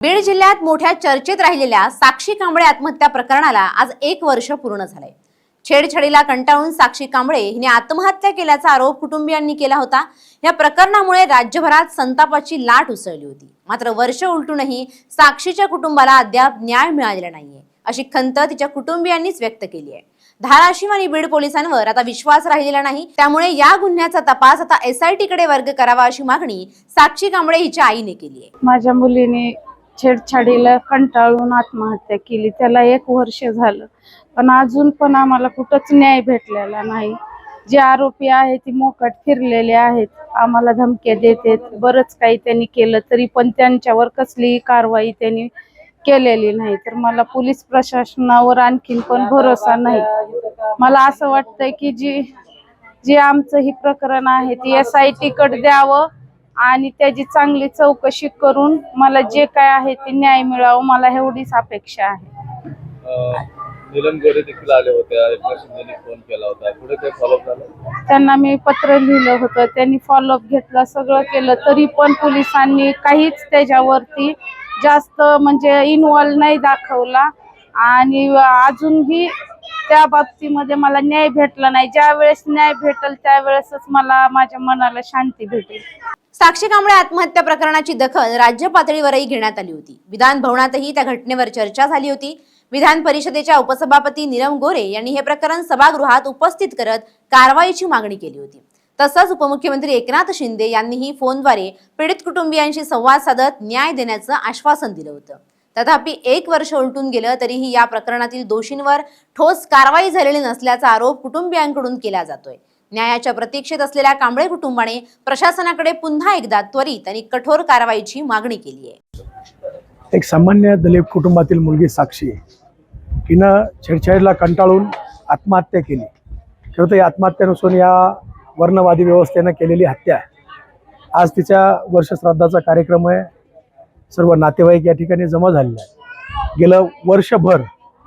बीड जिल्ह्यात मोठ्या चर्चेत राहिलेल्या साक्षी कांबळे आत्महत्या प्रकरणाला आज 1 वर्ष पूर्ण झालंय। छेडछाडीला कंटाळून साक्षी कांबळे हिने आत्महत्या केल्याचा आरोप कुटुंबियांनी केला होता। या प्रकरणामुळे राज्यभरात संतापाची लाट उसळली होती। मात्र वर्ष उलटूनही साक्षीच्या कुटुंबाला अद्याप न्याय मिळालेला नाहीये, अशी खंत तिच्या कुटुंबियांनीच व्यक्त केली आहे। धाराशिव आणि बीड पोलिसांवर आता विश्वास राहिलेला नाही, त्यामुळे या गुन्ह्याचा तपास आता SIT कडे वर्ग करावा, अशी मागणी साक्षी कांबळे हिच्या आईने केली आहे। माझ्या मुलीने छेडछाडीला कंटाळून आत्महत्या केली। त्याला 1 वर्ष झालं, पण अजून पण आम्हाला कुठंच न्याय भेटलेला नाही। जे आरोपी आहेत ते मोकाट फिरलेले आहेत, आम्हाला धमक्या देतात। बरंच काही त्यांनी केलं तरी पण त्यांच्यावर कसलीही कारवाई त्यांनी केलेली नाही। तर मला पोलीस प्रशासनावर आणखीन पण भरोसा नाही। मला असं वाटतंय की जे आमचं ही प्रकरण आहे ते SIT कडे द्यावं आणि त्याची चांगली चौकशी करून मला जे काय आहे ते न्याय मिळावं, मला एवढीच अपेक्षा आहे। नीलम गोरे देखील आले होते, एकनाथ शिंदेने फोन केला होता, पुढे काही फॉलोअप झालं? त्यांना मी पत्र लिहिलं होतं, त्यांनी फॉलोअप घेतला, सगळं केलं, तरी पण पोलिसांनी काहीच त्याच्यावरती जास्त म्हणजे इन्व्हॉल्व नाही दाखवला आणि अजूनही त्या बाबतीमध्ये मला न्याय भेटला नाही। ज्या वेळेस न्याय भेटेल त्यावेळेसच मला माझ्या मनाला शांती भेटेल। साक्षी कांबळे आत्महत्या प्रकरणाची दखल राज्य पातळीवरही घेण्यात आली होती। विधान भवनातही त्या घटनेवर चर्चा झाली होती। विधान परिषदेच्या उपसभापती नीलम गोरे यांनी हे प्रकरण सभागृहात उपस्थित करत कारवाईची मागणी केली होती। तसंच उपमुख्यमंत्री एकनाथ शिंदे यांनीही फोनद्वारे पीडित कुटुंबियांशी संवाद साधत न्याय देण्याचं आश्वासन दिलं होतं। तथापि 1 वर्ष उलटून गेलं तरीही या प्रकरणातील दोषींवर ठोस कारवाई झालेली नसल्याचा आरोप कुटुंबियांकडून केला जातोय। न्यायाच्या प्रतीक्षेत असलेल्या कांबळे कुटुंबाने प्रशासनाकडे पुन्हा एकदा त्वरित आणि कठोर कारवाईची मागणी केली आहे। एक सामान्य दलित कुटुंबातील मुलगी साक्षी हिनं छेडछाडीला कंटाळून आत्महत्या केली। खरं तर या आत्महत्या नसून या वर्णवादी व्यवस्थेनं केलेली हत्या आहे। आज तिच्या वर्षश्राद्धाचा कार्यक्रम आहे, सर्व नातेवाईक या ठिकाणी जमा झालेले आहेत। गेलं वर्षभर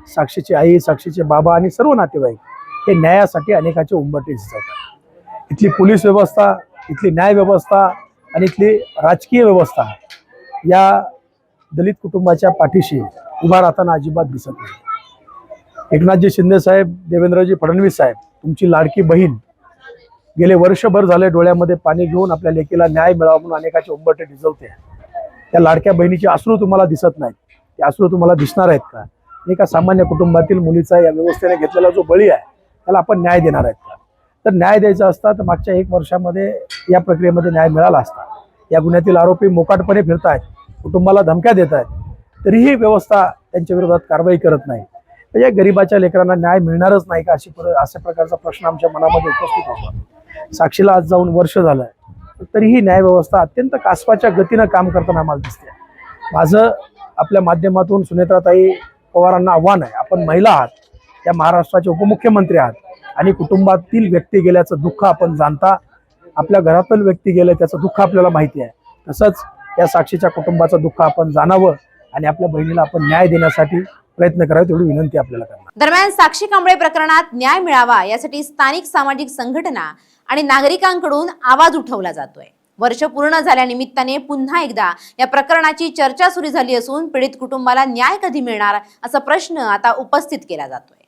साक्षीची आई, साक्षीचे बाबा आणि सर्व नातेवाईक हे न्यायासाठी अनेकाचे उंबरठे झिजवतात। इथली पोलीस व्यवस्था, इथली न्याय व्यवस्था आणि इथली राजकीय व्यवस्था या दलित कुटुंबाच्या पाठीशी उभा राहताना अजिबात दिसत नाही। एकनाथजी शिंदे साहेब, देवेंद्रजी फडणवीस साहेब, तुमची लाडकी बहीण गेले वर्षभर झाले डोळ्यामध्ये पाणी घेऊन आपल्या लेकीला न्याय मिळावा म्हणून अनेकाचे उंबरठे झिजवते। त्या लाडक्या बहिणीचे अश्रू तुम्हाला दिसत नाहीत, ते अश्रू तुम्हाला दिसणार आहेत का? एका सामान्य कुटुंबातील मुलीचा या व्यवस्थेने घेतलेला जो बळी आहे त्याला आपण न्याय देणार आहेत का? तर न्याय द्यायचा असता तर मागच्या 1 वर्षामध्ये या प्रक्रियेमध्ये न्याय मिळाला असता। या गुन्ह्यातील आरोपी मोकाटपणे फिरत आहेत, कुटुंबाला धमक्या देत आहेत, तरीही व्यवस्था त्यांच्या विरोधात कारवाई करत नाही। म्हणजे गरिबाच्या लेकरांना न्याय मिळणारच नाही का अशा प्रकारचा प्रश्न आमच्या मनामध्ये उपस्थित होता। साक्षीला आज जाऊन वर्ष झालं आहे, तरीही न्याय व्यवस्था अत्यंत कासवाच्या गतीनं काम करताना आम्हाला दिसते। माझं आपल्या माध्यमातून सुनेत्राताई पवारांना आव्हान आहे, आपण महिला आहात, या महाराष्ट्राचे उपमुख्यमंत्री आहात आणि कुटुंबातील व्यक्ती गेल्याचं दुःख आपण जाणता, आपल्या घरातील व्यक्ती गेले त्याचं दुःख आपल्याला माहिती आहे। तसंच या साक्षीच्या कुटुंबाचं दुःख आपण जाणावं आणि आपल्या बहिणीला आपण न्याय देण्यासाठी प्रयत्न करावे, तेवढी विनंती आपल्याला करणार। दरम्यान साक्षी कांबळे प्रकरणात न्याय मिळावा यासाठी स्थानिक सामाजिक संघटना आणि नागरिकांकडून आवाज उठवला जातोय। वर्ष पूर्ण झाल्यानिमित्ताने पुन्हा एकदा या प्रकरणाची चर्चा सुरू झाली असून पीडित कुटुंबाला न्याय कधी मिळणार असा प्रश्न आता उपस्थित केला जातोय।